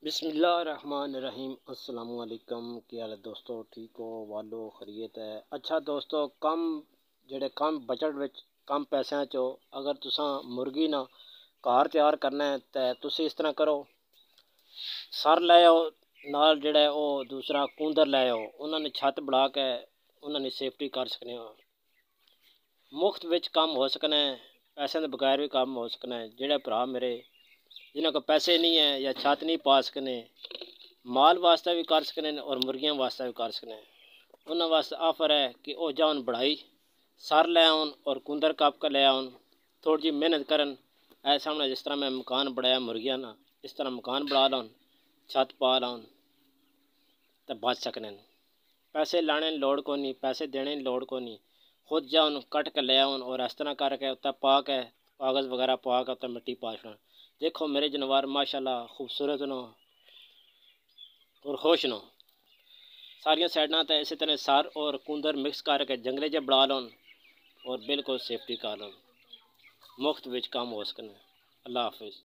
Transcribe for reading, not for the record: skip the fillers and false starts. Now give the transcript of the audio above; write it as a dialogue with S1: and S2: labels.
S1: بسم اللہ الرحمن الرحیم۔ السلام علیکم، کیا حال ہے دوستو؟ ٹھیک ہو؟ والو خیریت ہے؟ اچھا دوستو، کم بجٹ وچ کم پیسوں چو اگر تساں مرغی نہ گھر تیار کرنا ہے تے تسی اس طرح کرو، سر لے آؤ نال جڑا ہے او دوسرا کوندر لے آؤ، انہاں نے چھت بڑھا کے انہاں نے سیفٹی کر سکنے ہو، مفت وچ کام ہو سکنا ہے، پیسے دے بغیر بھی کام ہو سکنا ہے۔ جڑے بھرا میرے جنہاں کو پیسے نہیں ہیں یا چھت نہیں پا سکنے، مال واسطے بھی کر سکنے اور مرغیاں واسطے بھی کر سکنے، انہاں واسطے آفر ہے کہ او جاؤن بڑھائی سر لے آؤن اور کندر کپ کے لے آؤن، تھوڑی جی محنت کرن، اے سامنے جس طرح میں مکان بڑھایا مرغیاں نا اس طرح مکان بڑھا لون، چھت پا لون تے بچ سکنے۔ پیسے لانے لوڑ کو نہیں، پیسے دینے لوڑ کو نہیں، خود جاؤن کٹ کے لے آؤن اور اس طرح کر کے اتنا پا کے کاغذ وغیرہ پا کے اتنا مٹی پا چھوڑن۔ دیکھو میرے جانور ماشاءاللہ خوبصورت نو اور خوش نو، ساریاں سائڈاں تے اسی طرح سر اور کوندر مکس کر کے جنگلے جے بڑھا لون اور بالکل سیفٹی کر لون، مفت وچ کام ہو سکنے۔ اللہ حافظ۔